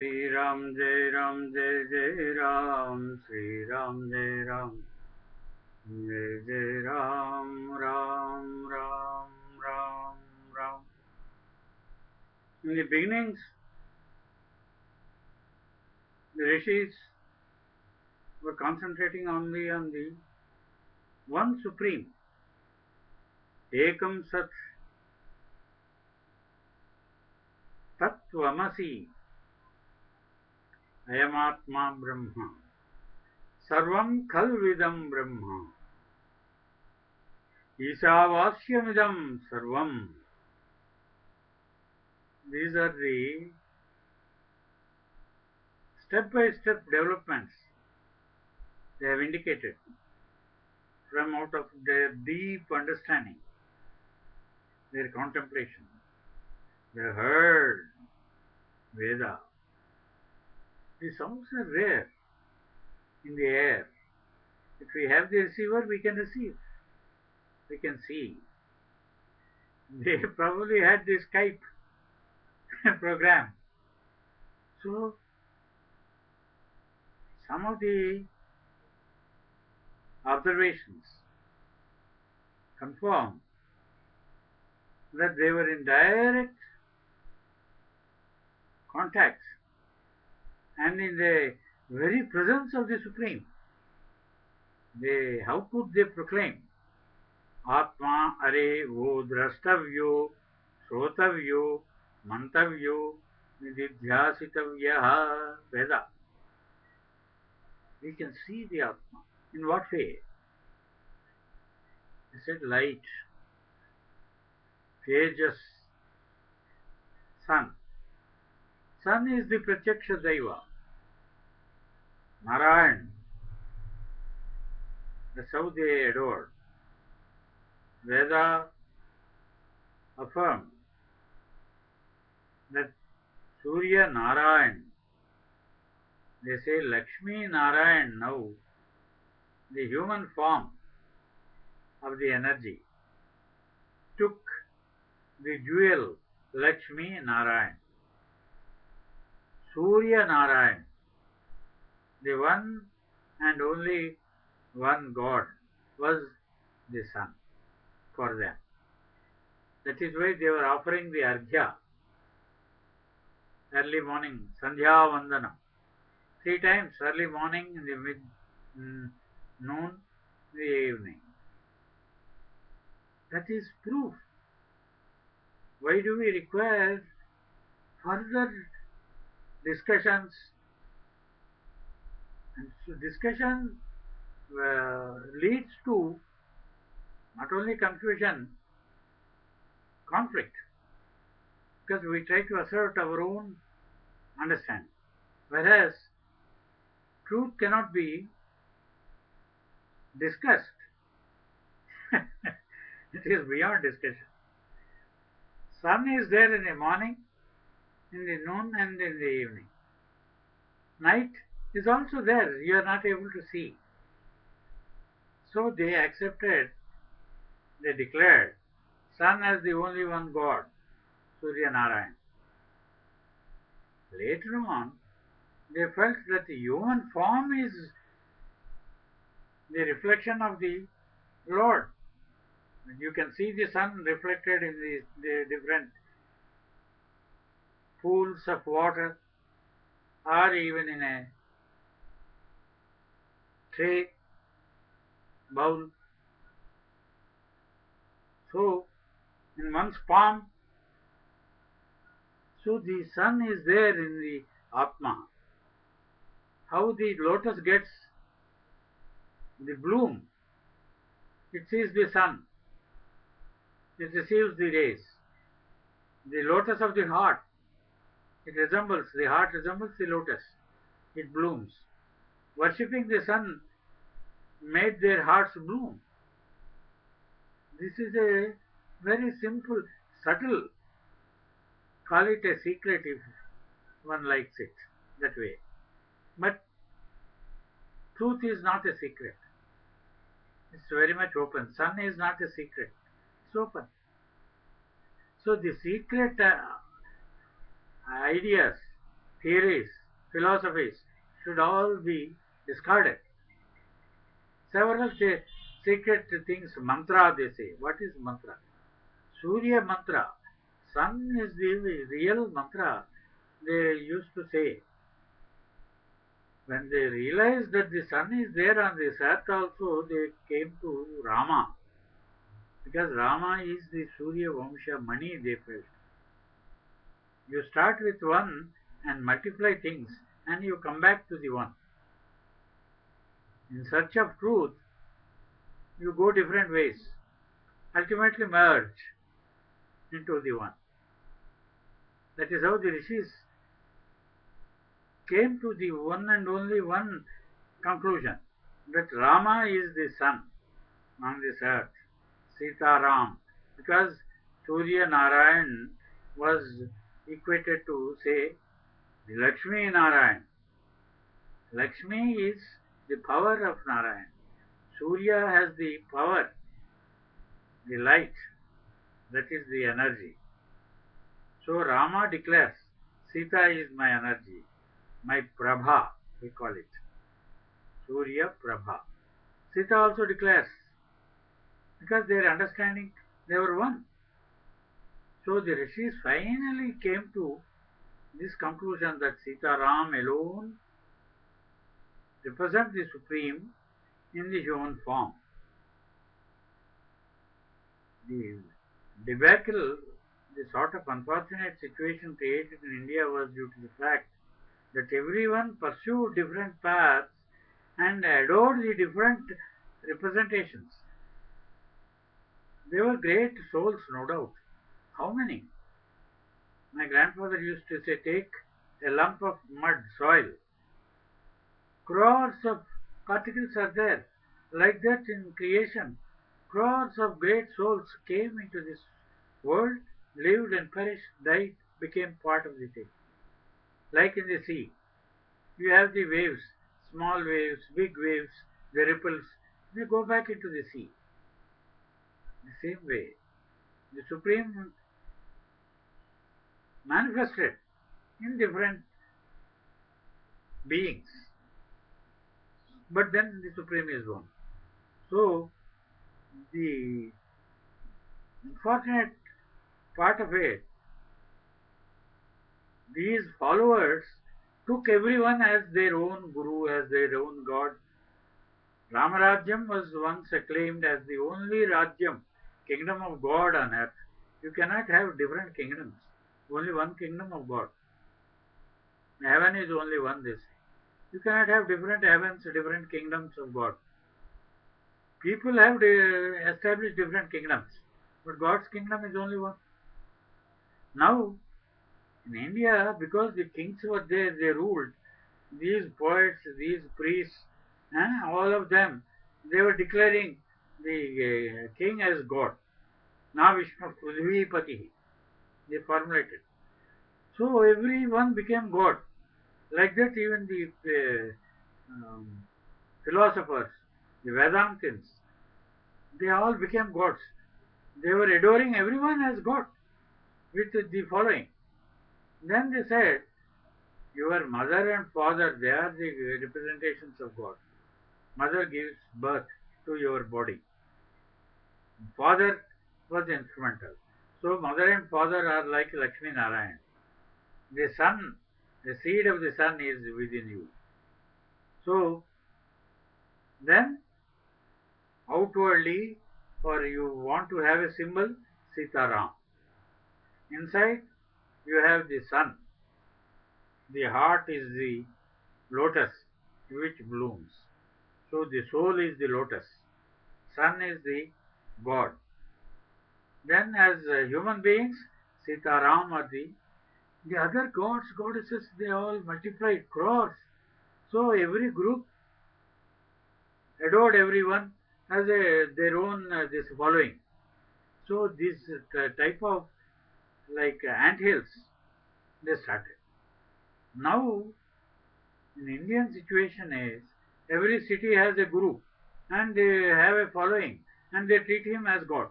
Sri Ram Jai Ram Jai Jai Ram Sri Ram Jai Ram Jai Jai Ram Ram Ram Ram Ram. In the beginnings, the rishis were concentrating only on the one supreme, Ekam Sat Tattvamasi Ayamatma Brahma Sarvam Khalvidam Brahma Isavasyamidam Sarvam. These are the step-by-step developments they have indicated from out of their deep understanding, their contemplation. They heard Veda. The sounds are there in the air. If we have the receiver, we can receive. We can see. They probably had the Skype program. So, some of the observations confirm that they were in direct contact and in the very presence of the Supreme. How could they proclaim? Atma are wo drashtavyyo, shrotavyo, mantavyo, nididhyasitavyaha Veda. We can see the Atma. In what way? He said light, tejas, sun. Sun is the Pratyaksha Daiva, Narayan. That's how they adored. Veda affirmed that Surya Narayan, they say Lakshmi Narayan now, the human form of the energy, took the jewel Lakshmi Narayan. Surya Narayan, the one and only one God, was the sun for them. That is why they were offering the Arghya, early morning, Sandhya Vandanam. 3 times, early morning, in the noon, the evening. That is proof. Why do we require further discussions? And so discussion leads to not only confusion, conflict, because we try to assert our own understanding. Whereas truth cannot be discussed. It is beyond discussion. Sun is there in the morning, in the noon, and in the evening. Night is also there. You are not able to see. So they accepted, they declared Sun as the only one God, Surya Narayan. Later on, they felt that the human form is the reflection of the Lord. You can see the sun reflected in the different pools of water, or even in a tray, bowl. So, in one's palm, so the sun is there in the Atma. How the lotus gets the bloom, it sees the sun, it receives the rays. The lotus of the heart, the heart resembles the lotus, it blooms. Worshipping the sun made their hearts bloom. This is a very simple, subtle, call it a secret if one likes it that way. But truth is not a secret. It's very much open. Sun is not a secret. It's open. So the secret ideas theories, philosophies should all be discarded. Several secret things, mantra they say. What is mantra? Surya mantra. Sun is the real mantra they used to say. When they realized that the sun is there on this earth also, they came to Rama. Because Rama is the Surya Vamsha Mani they felt. You start with one and multiply things and you come back to the one. In search of truth, you go different ways. Ultimately merge into the one. That is how the rishis came to the one and only one conclusion, that Rama is the sun on this earth, Sitaram, because Surya Narayan was equated to, say, the Lakshmi Narayan. Lakshmi is the power of Narayan. Surya has the power, the light, that is the energy. So Rama declares, Sita is my energy, my Prabha, we call it. Surya Prabha. Sita also declares, because their understanding, they were one. So the rishis finally came to this conclusion that Sitaram alone represents the Supreme in the human form. The debacle, the sort of unfortunate situation created in India was due to the fact that everyone pursued different paths and adored the different representations. They were great souls, no doubt. How many? My grandfather used to say, take a lump of mud, soil. Crores of particles are there. Like that in creation, crores of great souls came into this world, lived and perished, died, became part of the thing. Like in the sea, you have the waves, small waves, big waves, the ripples, they go back into the sea. The same way, the Supreme manifested in different beings. But then the Supreme is one. So, the unfortunate part of it, these followers took everyone as their own guru, as their own god. Ramarajyam was once acclaimed as the only Rajyam, kingdom of God on earth. You cannot have different kingdoms. Only one kingdom of God. Heaven is only one, this. You cannot have different heavens, different kingdoms of God. People have established different kingdoms, but God's kingdom is only one. Now, in India, because the kings were there, they ruled. These poets, these priests, all of them, they were declaring the king as God. Na Vishnu Prithvipati, they formulated. So everyone became God. Like that, even the philosophers, the Vedantins, they all became gods. They were adoring everyone as God with the following. Then they said, your mother and father, they are the representations of God. Mother gives birth to your body. Father was instrumental. So mother and father are like Lakshmi Narayan. The sun, the seed of the sun is within you. So then outwardly, or you want to have a symbol, Sitaram. Inside you have the sun. The heart is the lotus which blooms. So the soul is the lotus. Sun is the God. Then as human beings, Sitaram are the other gods, goddesses, they all multiplied crores. So every group adored everyone as their own this following. So this type of like anthills, they started. Now, in Indian situation is, every city has a guru and they have a following and they treat him as God.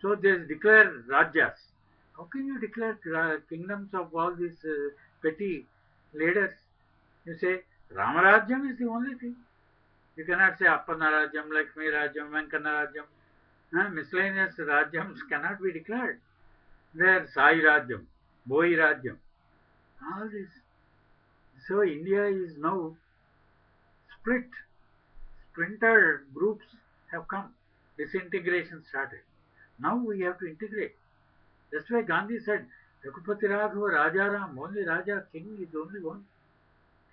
So they declare Rajas. How can you declare kingdoms of all these petty leaders. You say Ramarajyam is the only thing. You cannot say Appana Rajyam, Lakshmi Rajyam, Venkana Rajyam. Miscellaneous Rajyams cannot be declared. There Sai Rajyam, Boi Rajyam, all this. So India is now split. Splinter groups have come. Disintegration started. Now we have to integrate. That's why Gandhi said, Raghupati Raghava Rajaram, only Raja, king is only one.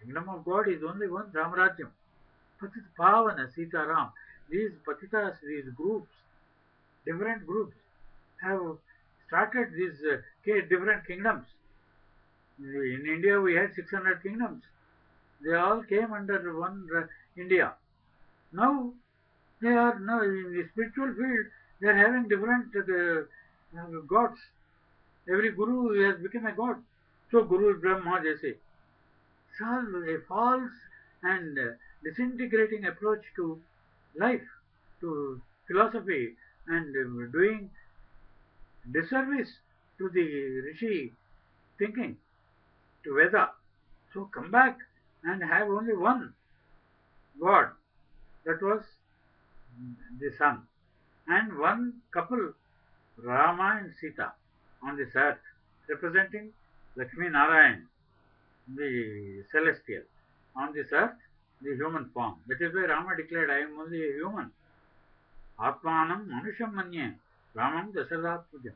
Kingdom of God is only one, Ramarajyam. Patit Pavana, Sitaram. These Patitas, these groups, different groups, have started these different kingdoms. In India we had 600 kingdoms. They all came under one India. Now they are now in the spiritual field. They are having different gods. Every guru has become a god. So Guru is Brahma, they say. It's all a false and disintegrating approach to life, to philosophy, and doing disservice to the Rishi thinking, to Veda. So come back and have only one God. That was the sun. And one couple, Rama and Sita, on this earth, representing Lakshmi Narayan, the celestial. On this earth, the human form. That is why Rama declared, I am only a human. Atmanam Manusham Manye, Ramam Dasaratpujam.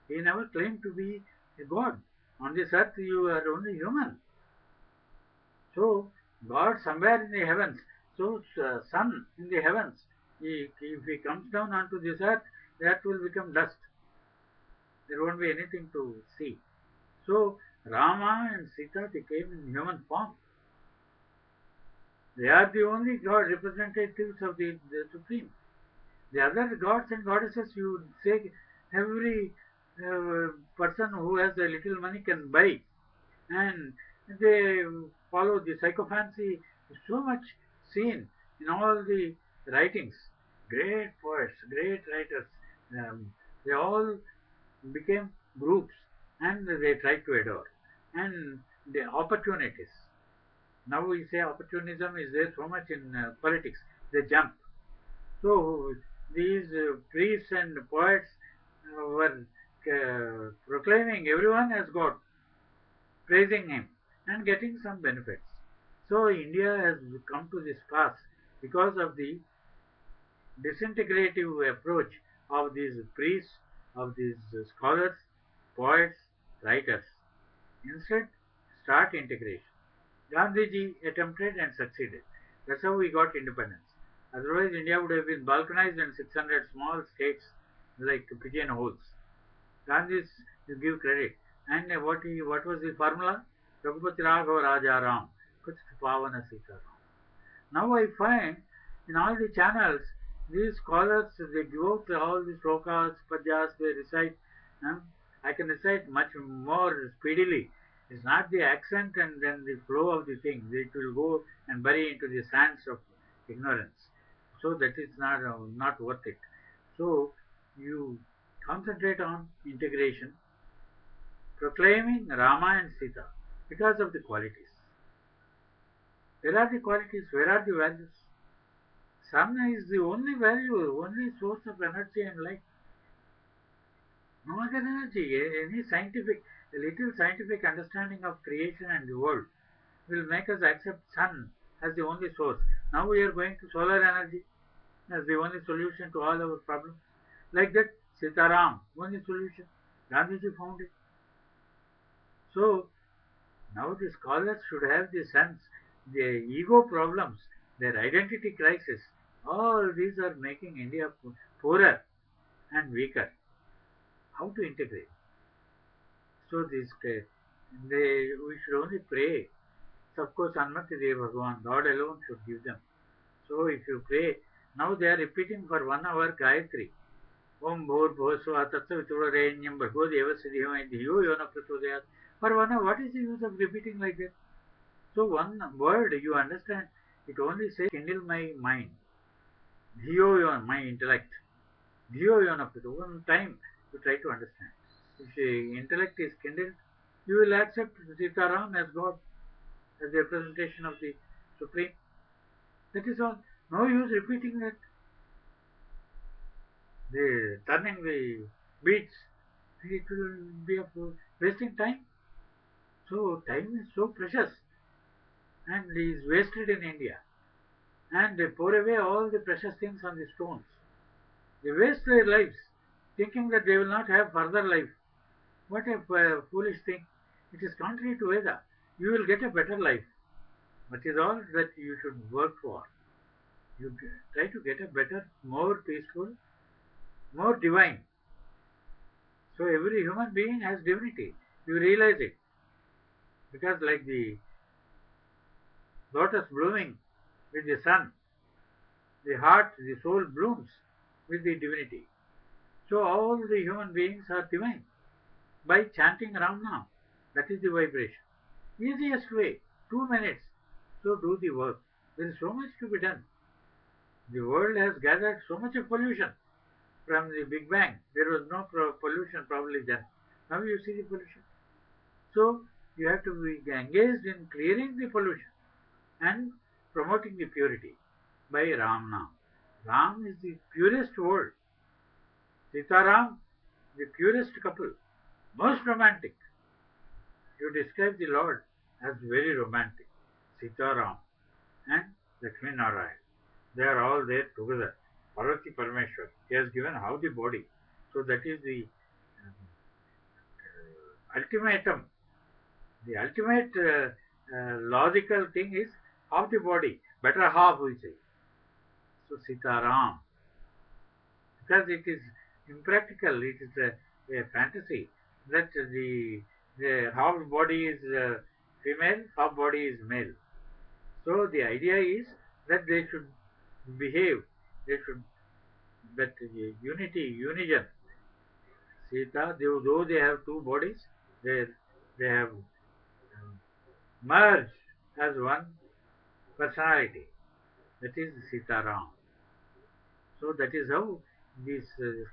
He never claimed to be a god. On this earth, you are only human. So, God somewhere in the heavens, so sun in the heavens, if he comes down onto this earth, the earth will become dust. There won't be anything to see. So, Rama and Sita, they came in human form. They are the only God representatives of the Supreme. The other gods and goddesses, you say, every person who has a little money can buy. And they follow the psychophancy, so much seen in all the writings. Great poets, great writers, they all became groups and they tried to adore. And the opportunities. Now we say opportunism is there so much in politics. They jump. So these priests and poets were proclaiming everyone as God, praising him and getting some benefits. So India has come to this pass because of the disintegrative approach of these priests, of these scholars, poets, writers. Instead, start integration. Gandhiji attempted and succeeded. That's how we got independence. Otherwise, India would have been balkanized and 600 small states like pigeonholes. Gandhi, you give credit. And what was the formula? Raghupati Raghava Rajaram, Kuch Pavana Sitaram. Now I find in all the channels, these scholars, they give out all the slokas, padyas, they recite. I can recite much more speedily. It's not the accent and then the flow of the thing. It will go and bury into the sands of ignorance. So that is not worth it. So you concentrate on integration, proclaiming Rama and Sita because of the qualities. Where are the qualities? Where are the values? Sun is the only value, only source of energy and light. No other energy. Any a little scientific understanding of creation and the world will make us accept sun as the only source. Now we are going to solar energy as the only solution to all our problems. Like that, Sitaram, only solution. Gandhiji found it. So, now the scholars should have the sense, their ego problems, their identity crisis, all these are making India poorer and weaker. How to integrate? So we should only pray. Sabko Sanmati De Bhagavan, God alone should give them. So if you pray, now they are repeating for 1 hour Gayatri. Om Bhur Bhosva Tatsa Viturenyam Bhagavad Evasiddhimai Dhiyo Yona Prachodayat. For 1 hour, what is the use of repeating like that? So one word you understand, it only says kindle my mind. Dhiyo Yona, my intellect. Dhiyo Yona Prachodayat. One time you try to understand. If the intellect is kindled, You will accept Sitaram as God, as the representation of the Supreme. That is all. No use repeating that. The turning the beats, it will be wasting time. So time is so precious and is wasted in India. And they pour away all the precious things on the stones. They waste their lives thinking that they will not have further life. What a foolish thing. It is contrary to Veda. You will get a better life. That is all that you should work for. You try to get a better, more peaceful, more divine. So every human being has divinity. You realize it. Because like the lotus blooming with the sun, the heart, the soul blooms with the divinity. So all the human beings are divine by chanting Ram Nam. That is the vibration. Easiest way, 2 minutes. So do the work. There is so much to be done. The world has gathered so much of pollution from the Big Bang. There was no pollution probably then. Now you see the pollution. So you have to be engaged in clearing the pollution and promoting the purity by Ram Nam. Ram is the purest word. Sitaram, the purest couple, most romantic. You describe the Lord as very romantic. Sitaram and Lakshmi Narayan. They are all there together. Parvati Parameshwar. He has given half the body. So that is the ultimatum. The ultimate logical thing is half the body. Better half, we say. So Sitaram. Because it is impractical, it is a fantasy that the half body is female, half body is male. So the idea is that they should behave, they should that unity, unigen. Sita, though they have two bodies, they have merged as one personality. That is Sitaram. So that is how these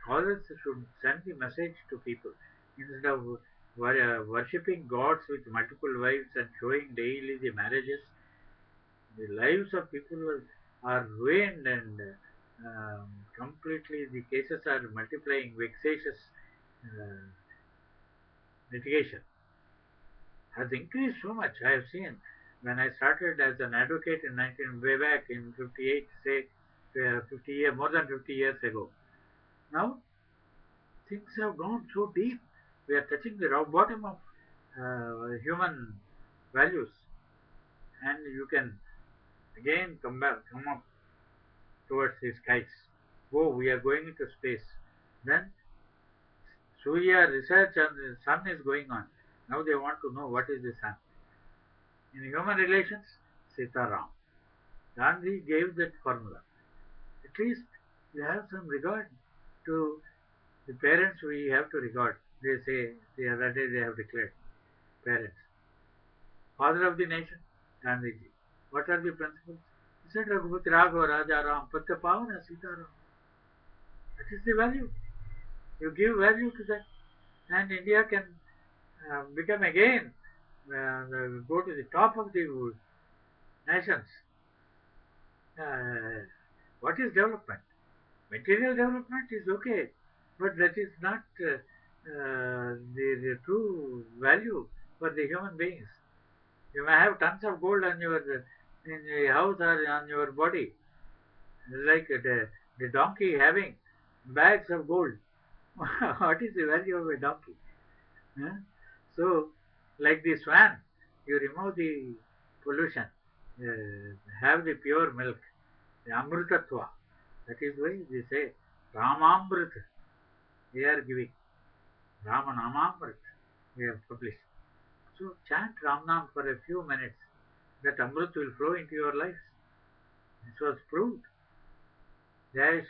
scholars should send the message to people. Instead of worshipping gods with multiple wives and showing daily the marriages, the lives of people are ruined and completely the cases are multiplying, vexatious uh, litigation has increased so much. I have seen when I started as an advocate in 19 way back in 58, say 50 years, more than 50 years ago. Now things have gone so deep. We are touching the rock bottom of human values, and you can again come up towards the skies. Oh, we are going into space. Then Surya research on the sun is going on. Now they want to know what is the sun. In human relations, Sitaram. Gandhi gave that formula. At least we have some regard to the parents we have to regard. They say the other day they have declared parents. Father of the nation, Gandhiji. What are the principles? He said Raghupati Raghav Raja Ram Patya Pavana Sitaram. That is the value. You give value to that. And India can become again, go to the top of the nations. Uh, what is development? Material development is okay, but that is not the true value for the human beings. You may have tons of gold on your in your house or on your body, like the donkey having bags of gold. What is the value of a donkey? Huh? So, like the swan, you remove the pollution, have the pure milk, the amrutatva. That is why they say Ramamrit. They are giving Ramanamamrit. They have published. So chant Ramnam for a few minutes. That Amrit will flow into your lives. This was proved. Jai